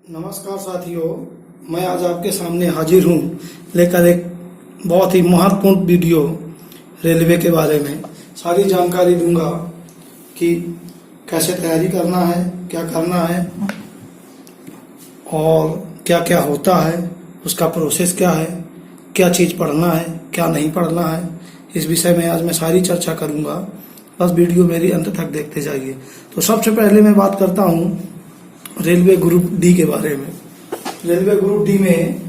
नमस्कार साथियों, मैं आज आपके सामने हाजिर हूँ लेकर एक बहुत ही महत्वपूर्ण वीडियो रेलवे के बारे में। सारी जानकारी दूंगा कि कैसे तैयारी करना है, क्या करना है और क्या क्या होता है, उसका प्रोसेस क्या है, क्या चीज़ पढ़ना है, क्या नहीं पढ़ना है। इस विषय में आज मैं सारी चर्चा करूंगा। बस वीडियो मेरी अंत तक देखते जाइए। तो सबसे पहले मैं बात करता हूँ रेलवे ग्रुप डी के बारे में। रेलवे ग्रुप डी में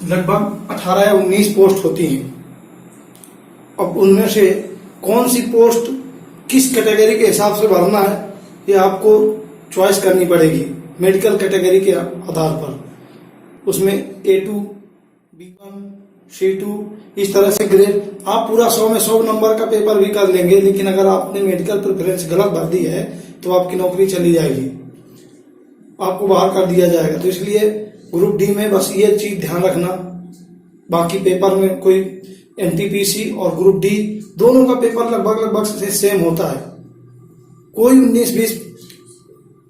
लगभग 18 या 19 पोस्ट होती हैं। अब उनमें से कौन सी पोस्ट किस कैटेगरी के हिसाब से भरना है, ये आपको चॉइस करनी पड़ेगी मेडिकल कैटेगरी के आधार पर। उसमें A2, B1, C2 इस तरह से ग्रेड। आप पूरा 100 में 100 नंबर का पेपर भी कर लेंगे, लेकिन अगर आपने मेडिकल प्रेफरेंस गलत भर दी है तो आपकी नौकरी चली जाएगी, आपको बाहर कर दिया जाएगा। तो इसलिए ग्रुप डी में बस ये चीज ध्यान रखना। बाकी पेपर में कोई NTPC और ग्रुप डी दोनों का पेपर लगभग सेम होता है। कोई 19-20,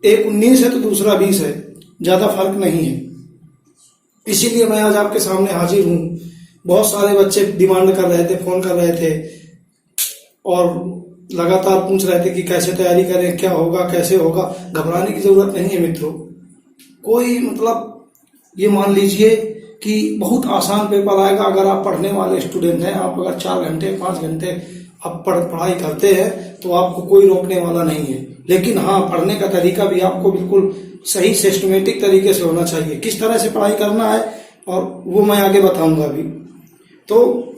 एक 19 है तो दूसरा 20 है, ज्यादा फर्क नहीं है। इसीलिए मैं आज आपके सामने हाजिर हूँ। बहुत सारे बच्चे डिमांड कर रहे थे, फोन कर रहे थे और लगातार पूछ रहे थे कि कैसे तैयारी करें, क्या होगा, कैसे होगा। घबराने की जरूरत नहीं है मित्रों। कोई ये मान लीजिए कि बहुत आसान पेपर आएगा। अगर आप पढ़ने वाले स्टूडेंट हैं, आप अगर 4 घंटे 5 घंटे आप पढ़ाई करते हैं तो आपको कोई रोकने वाला नहीं है। लेकिन हाँ, पढ़ने का तरीका भी आपको बिल्कुल सही सिस्टमेटिक तरीके से होना चाहिए। किस तरह से पढ़ाई करना है और वो मैं आगे बताऊंगा अभी। तो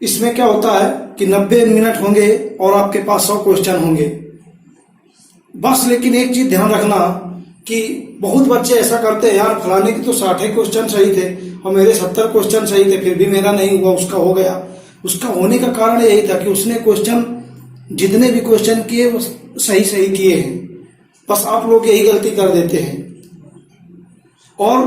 इसमें क्या होता है कि 90 मिनट होंगे और आपके पास 100 क्वेश्चन होंगे बस। लेकिन एक चीज ध्यान रखना कि बहुत बच्चे ऐसा करते हैं, यार फलाने की तो 60 क्वेश्चन सही थे और मेरे 70 क्वेश्चन सही थे, फिर भी मेरा नहीं हुआ, उसका हो गया। उसका होने का कारण यही था कि उसने जितने भी क्वेश्चन किए वो सही किए हैं। बस आप लोग यही गलती कर देते हैं। और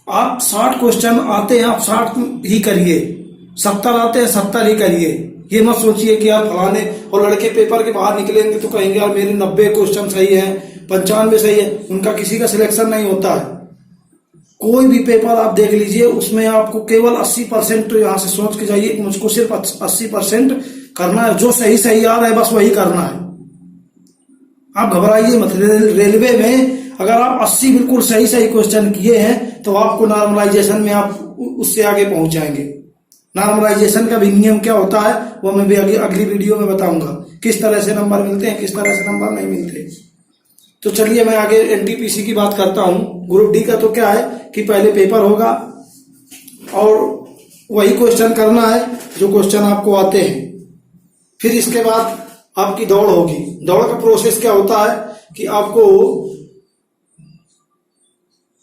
आप 60 क्वेश्चन आते हैं, आप 60 ही करिए। 70 आते हैं, 70 ही करिए। ये मत सोचिए कि यार फलाने, और लड़के पेपर के बाहर निकलेंगे तो कहेंगे यार मेरे 90 क्वेश्चन सही है, 95 सही है। उनका किसी का सिलेक्शन नहीं होता है। कोई भी पेपर आप देख लीजिए, उसमें आपको केवल 80% तो यहाँ से सोच के जाइए कि मुझको सिर्फ 80% करना है। जो सही आ रहा है बस वही करना है। आप घबराइए मत। रेलवे में अगर आप 80 बिल्कुल सही क्वेश्चन किए हैं तो आपको नॉर्मलाइजेशन में आप उससे आगे पहुंच जाएंगे। नॉर्मलाइजेशन का भी नियम क्या होता है वो मैं भी अगली वीडियो में बताऊंगा। किस तरह से नंबर मिलते हैं, किस तरह से नंबर नहीं मिलते। तो चलिए मैं आगे NTPC की बात करता हूं। ग्रुप डी का तो क्या है कि पहले पेपर होगा और वही क्वेश्चन करना है जो क्वेश्चन आपको आते हैं। फिर इसके बाद आपकी दौड़ होगी। दौड़ का प्रोसेस क्या होता है कि आपको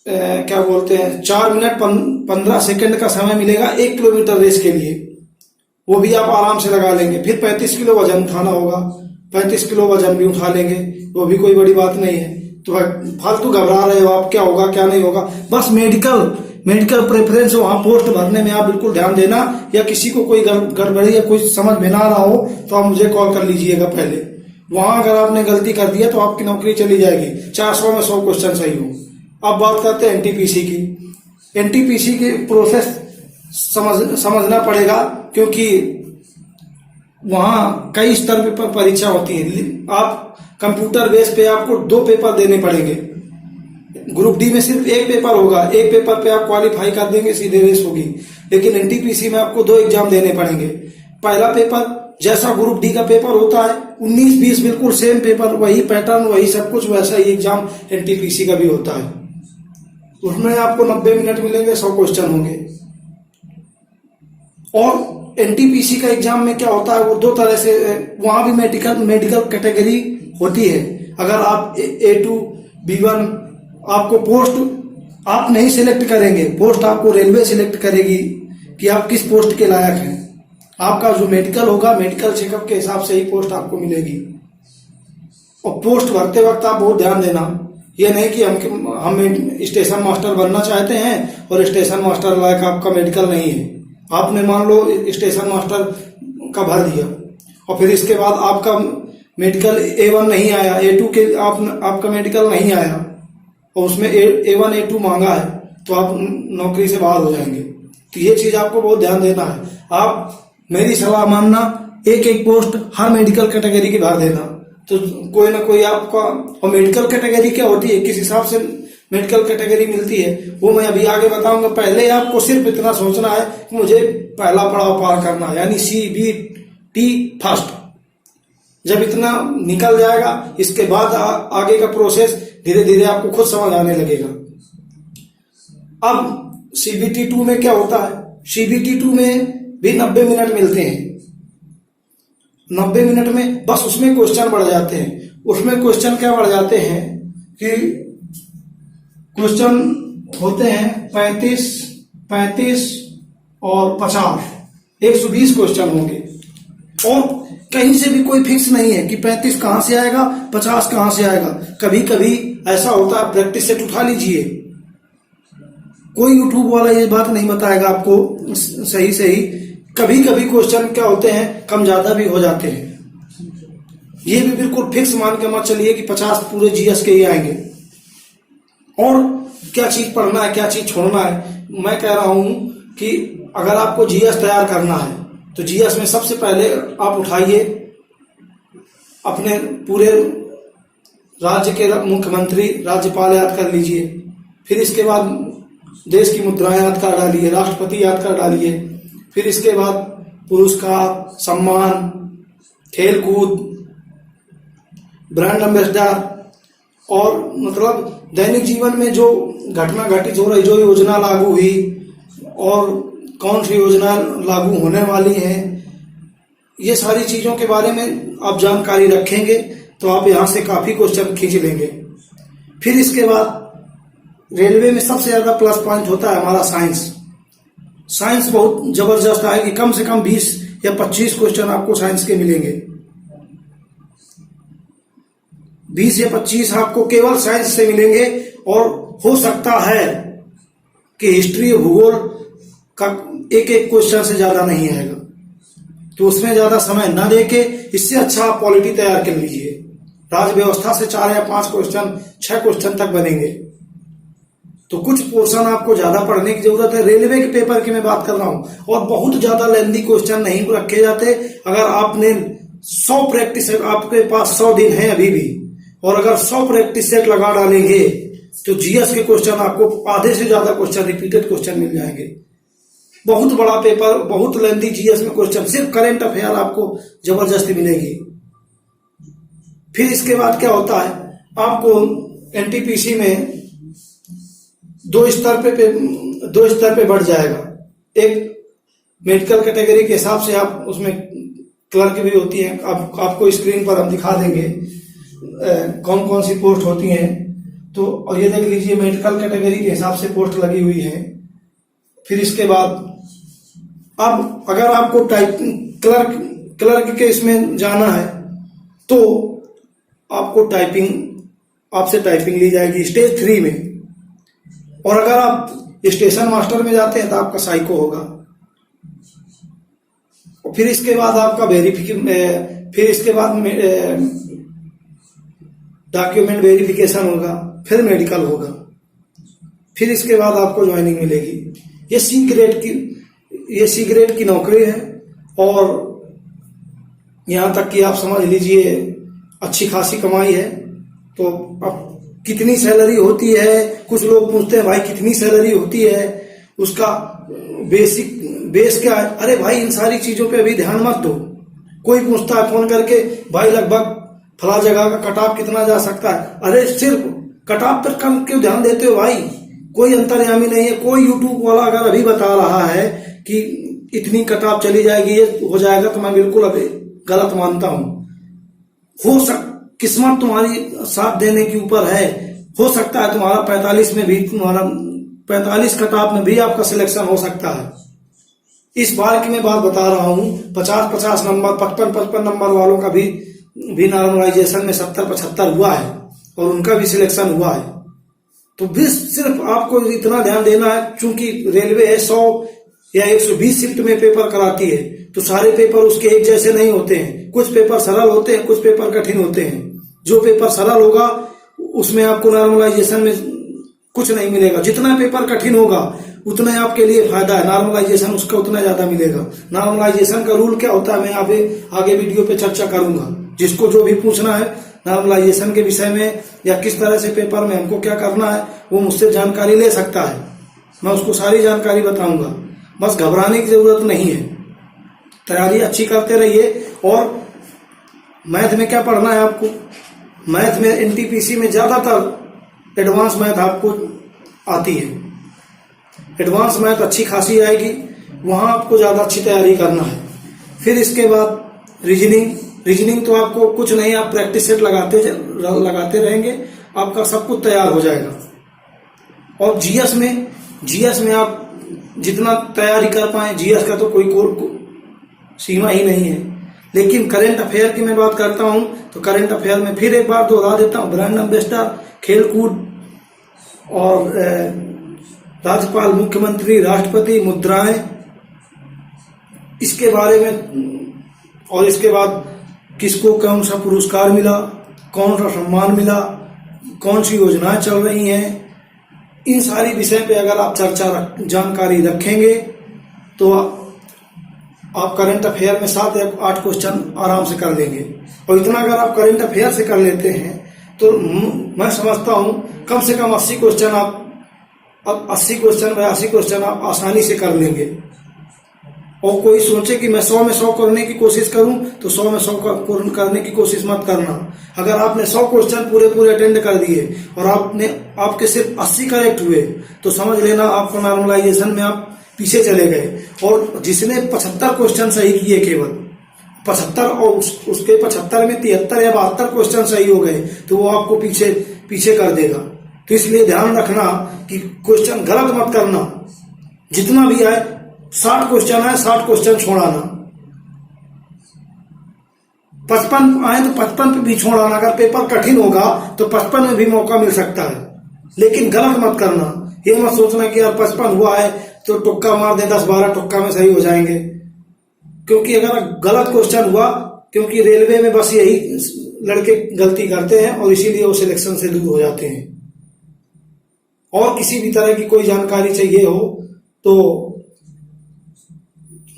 क्या बोलते हैं 4 मिनट 15 सेकंड का समय मिलेगा 1 किलोमीटर रेस के लिए। वो भी आप आराम से लगा लेंगे। फिर 35 किलो वजन उठाना होगा। 35 किलो वजन भी उठा लेंगे, वो भी कोई बड़ी बात नहीं है। तो फालतू घबरा रहे हो आप, क्या होगा क्या नहीं होगा। बस मेडिकल प्रेफरेंस वहां पोस्ट भरने में आप बिल्कुल ध्यान देना। या किसी को कोई गड़बड़ी या कोई समझ में ना रहा हो तो आप मुझे कॉल कर लीजिएगा पहले। वहां अगर आपने गलती कर दिया तो आपकी नौकरी चली जाएगी। 400 में 100 क्वेश्चन सही हो। अब बात करते हैं NTPC की। NTPC की प्रोसेस समझना पड़ेगा, क्योंकि वहां कई स्तर पर परीक्षा होती है। आप कंप्यूटर बेस पे आपको 2 पेपर देने पड़ेंगे। ग्रुप डी में सिर्फ 1 पेपर होगा। 1 पेपर पे आप क्वालिफाई कर देंगे, सीधे रेस होगी। लेकिन NTPC में आपको 2 एग्जाम देने पड़ेंगे। पहला पेपर जैसा ग्रुप डी का पेपर होता है 19-20 बिल्कुल सेम पेपर, वही पैटर्न, वही सब कुछ, वैसा ही एग्जाम NTPC का भी होता है। उसमें आपको 90 मिनट मिलेंगे, 100 क्वेश्चन होंगे। और NTPC का एग्जाम में क्या होता है, वो 2 तरह से, वहां भी मेडिकल कैटेगरी होती है। अगर आप A2, B1, आपको पोस्ट आप नहीं सिलेक्ट करेंगे, पोस्ट आपको रेलवे सिलेक्ट करेगी कि आप किस पोस्ट के लायक हैं। आपका जो मेडिकल होगा, मेडिकल चेकअप के हिसाब से ही पोस्ट आपको मिलेगी। और पोस्ट भरते वक्त आप बहुत ध्यान देना। ये नहीं कि हम स्टेशन मास्टर बनना चाहते हैं और स्टेशन मास्टर लायक आपका मेडिकल नहीं है। आपने मान लो स्टेशन मास्टर का भर दिया और फिर इसके बाद आपका मेडिकल A1 नहीं आया, A2 के आपका मेडिकल नहीं आया, और उसमें A1 A2 मांगा है तो आप नौकरी से बाहर हो जाएंगे। तो ये चीज आपको बहुत ध्यान देना है। आप मेरी सलाह मानना, एक एक पोस्ट हर मेडिकल कैटेगरी की भर देना, तो कोई ना कोई आपका। और मेडिकल कैटेगरी क्या होती है, किस हिसाब से मेडिकल कैटेगरी मिलती है वो मैं अभी आगे बताऊंगा। पहले आपको सिर्फ इतना सोचना है कि मुझे पहला पड़ाव पार करना है, यानी CBT फर्स्ट। जब इतना निकल जाएगा, इसके बाद आगे का प्रोसेस धीरे धीरे आपको खुद समझ आने लगेगा। अब CBT 2 में क्या होता है, CBT 2 में भी 90 मिनट मिलते हैं। 90 मिनट में बस उसमें क्वेश्चन बढ़ जाते हैं। उसमें क्वेश्चन क्या बढ़ जाते हैं कि क्वेश्चन होते हैं 35 और 50, 120 क्वेश्चन होंगे। और कहीं से भी कोई फिक्स नहीं है कि 35 कहां से आएगा, 50 कहां से आएगा। कभी कभी ऐसा होता है, प्रैक्टिस सेट उठा लीजिए, कोई यूट्यूब वाला ये बात नहीं बताएगा आपको सही। कभी कभी क्वेश्चन क्या होते हैं, कम ज्यादा भी हो जाते हैं। ये भी बिल्कुल फिक्स मान के मत चलिए कि 50 पूरे GS के ही आएंगे। और क्या चीज पढ़ना है, क्या चीज छोड़ना है, मैं कह रहा हूं कि अगर आपको GS तैयार करना है तो GS में सबसे पहले आप उठाइए अपने पूरे राज्य के मुख्यमंत्री, राज्यपाल याद कर लीजिए। फिर इसके बाद देश की मुद्राएं याद कर डालिए, राष्ट्रपति याद कर डालिए। फिर इसके बाद पुरस्कार, सम्मान, खेल कूद, ब्रांड एम्बेसडर, और मतलब दैनिक जीवन में जो घटना घटित हो रही, जो योजना लागू हुई और कौन सी योजना लागू होने वाली है, ये सारी चीजों के बारे में आप जानकारी रखेंगे तो आप यहां से काफी क्वेश्चन खींच लेंगे। फिर इसके बाद रेलवे में सबसे ज्यादा प्लस पॉइंट होता है हमारा साइंस। साइंस बहुत जबरदस्त आएगी, कम से कम 20 या 25 क्वेश्चन आपको साइंस के मिलेंगे। 20 या 25 आपको केवल साइंस से मिलेंगे। और हो सकता है कि हिस्ट्री, भूगोल का एक एक क्वेश्चन से ज्यादा नहीं आएगा, तो उसमें ज्यादा समय न देके इससे अच्छा आप पॉलिटी तैयार कर लीजिए। राज्य व्यवस्था से 4 या 5 क्वेश्चन, 6 क्वेश्चन तक बनेंगे। तो कुछ पोर्शन आपको ज्यादा पढ़ने की जरूरत है। रेलवे के पेपर की मैं बात कर रहा हूं, और बहुत ज्यादा लेंथी क्वेश्चन नहीं रखे जाते। अगर आपने 100 प्रैक्टिस, आपके पास 100 दिन है अभी भी, और अगर 100 प्रैक्टिस सेट लगा डालेंगे तो GS के क्वेश्चन आपको आधे से ज्यादा क्वेश्चन, रिपीटेड क्वेश्चन मिल जाएंगे। बहुत बड़ा पेपर, बहुत लेंथी GS में क्वेश्चन, सिर्फ करंट अफेयर आपको जबरदस्ती मिलेगी। फिर इसके बाद क्या होता है, आपको NTPC में 2 स्तर पे बढ़ जाएगा। एक मेडिकल कैटेगरी के हिसाब से आप उसमें क्लर्क भी होती है, आपको स्क्रीन पर हम दिखा देंगे कौन कौन सी पोस्ट होती हैं। तो और ये देख लीजिए, मेडिकल कैटेगरी के हिसाब से पोस्ट लगी हुई है। फिर इसके बाद अब अगर आपको क्लर्क के इसमें जाना है तो आपको आपसे टाइपिंग ली जाएगी स्टेज 3 में। और अगर आप स्टेशन मास्टर में जाते हैं तो आपका साइको होगा। और फिर इसके बाद आपका फिर इसके बाद डॉक्यूमेंट वेरिफिकेशन होगा, फिर मेडिकल होगा, फिर इसके बाद आपको ज्वाइनिंग मिलेगी। ये सी ग्रेड की नौकरी है। और यहां तक कि आप समझ लीजिए अच्छी खासी कमाई है। तो अब कितनी सैलरी होती है, कुछ लोग पूछते हैं भाई कितनी सैलरी होती है, उसका बेस क्या है। अरे भाई, इन सारी चीजों पे अभी ध्यान मत दो। कोई पूछता है फोन करके, भाई लगभग फला जगह का कट ऑफ कितना जा सकता है। अरे सिर्फ कट ऑफ पर कम क्यों ध्यान देते हो भाई, कोई अंतर्यामी नहीं है। कोई यूट्यूब वाला अगर अभी बता रहा है कि इतनी कट ऑफ चली जाएगी, ये हो जाएगा, तो मैं बिल्कुल अभी गलत मानता हूं। किस्मत तुम्हारी साथ देने के ऊपर है। हो सकता है तुम्हारा 45 कट ऑफ में भी आपका सिलेक्शन हो सकता है। इस बार की मैं बात बता रहा हूं, 50-50 नंबर, 55-55 नंबर वालों का भी नॉर्मलाइजेशन में 70-75 हुआ है और उनका भी सिलेक्शन हुआ है। तो भी सिर्फ आपको इतना ध्यान देना है, चूंकि रेलवे है 100 या 120 शिफ्ट में पेपर कराती है, तो सारे पेपर उसके एक जैसे नहीं होते हैं। कुछ पेपर सरल होते हैं, कुछ पेपर कठिन होते हैं। जो पेपर सरल होगा उसमें आपको नॉर्मलाइजेशन में कुछ नहीं मिलेगा। जितना पेपर कठिन होगा उतना आपके लिए फायदा है। नॉर्मलाइजेशन उसका उतना ज्यादा मिलेगा। नॉर्मलाइजेशन का रूल क्या होता है मैं आगे वीडियो पे चर्चा करूंगा। जिसको जो भी पूछना है नॉर्मलाइजेशन के विषय में या किस तरह से पेपर में हमको क्या करना है वो मुझसे जानकारी ले सकता है। मैं उसको सारी जानकारी बताऊंगा। बस घबराने की जरूरत नहीं है। तैयारी अच्छी करते रहिए। और मैथ में क्या पढ़ना है आपको, मैथ में एनटीपीसी में ज्यादातर एडवांस मैथ आपको आती है। एडवांस मैथ अच्छी खासी आएगी, वहां आपको ज्यादा अच्छी तैयारी करना है। फिर इसके बाद रीजनिंग तो आपको कुछ नहीं, आप प्रैक्टिस सेट लगाते रहेंगे, आपका सब कुछ तैयार हो जाएगा। और जीएस में आप जितना तैयारी कर पाए, जीएस का तो कोई सीमा ही नहीं है। लेकिन करंट अफेयर की मैं बात करता हूं तो करंट अफेयर में फिर एक बार दोहरा देता हूं, ब्रांड एम्बेसडर, खेलकूद और राज्यपाल, मुख्यमंत्री, राष्ट्रपति, मुद्राएं, इसके बारे में, और इसके बाद किसको कौन सा पुरस्कार मिला, कौन सा सम्मान मिला, कौन सी योजनाएं चल रही हैं, इन सारी विषय पे अगर आप जानकारी रखेंगे तो आप करंट अफेयर में 7 या 8 क्वेश्चन आराम से कर लेंगे। और इतना अगर आप करंट अफेयर से कर लेते हैं तो मैं समझता हूं कम से कम 80 क्वेश्चन अब 80 क्वेश्चन 82 क्वेश्चन आप आसानी से कर लेंगे। और कोई सोचे कि मैं 100 में 100 करने की कोशिश करूं तो 100 में 100 करने की कोशिश मत करना। अगर आपने 100 क्वेश्चन पूरे अटेंड कर दिए और आपके सिर्फ 80 करेक्ट हुए तो समझ लेना आपको नॉर्मलाइजेशन में आप पीछे चले गए। और जिसने 75 क्वेश्चन सही किए, केवल 75, और उसके 75 में 73 या 72 क्वेश्चन सही हो गए तो वो आपको पीछे कर देगा। तो इसलिए ध्यान रखना कि क्वेश्चन गलत मत करना। जितना भी आए, 60 क्वेश्चन आए 60 क्वेश्चन छोड़ाना, 55 आए तो 55 पे भी छोड़ाना। अगर पेपर कठिन होगा तो 55 में भी मौका मिल सकता है, लेकिन गलत मत करना। ये मत सोचना कि यार 55 हुआ है तो तुक्का मार दे, 10-12 तुक्का में सही हो जाएंगे। क्योंकि अगर गलत क्वेश्चन हुआ, क्योंकि रेलवे में बस यही लड़के गलती करते हैं और इसीलिए वो सिलेक्शन से दूर हो जाते हैं। और किसी भी तरह की कोई जानकारी चाहिए हो तो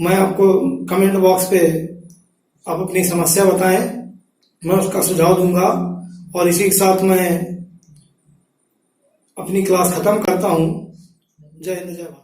मैं आपको कमेंट बॉक्स पे आप अपनी समस्या बताएं, मैं उसका सुझाव दूंगा। और इसी के साथ मैं अपनी क्लास खत्म करता हूं। जय हिंद, जय भारत।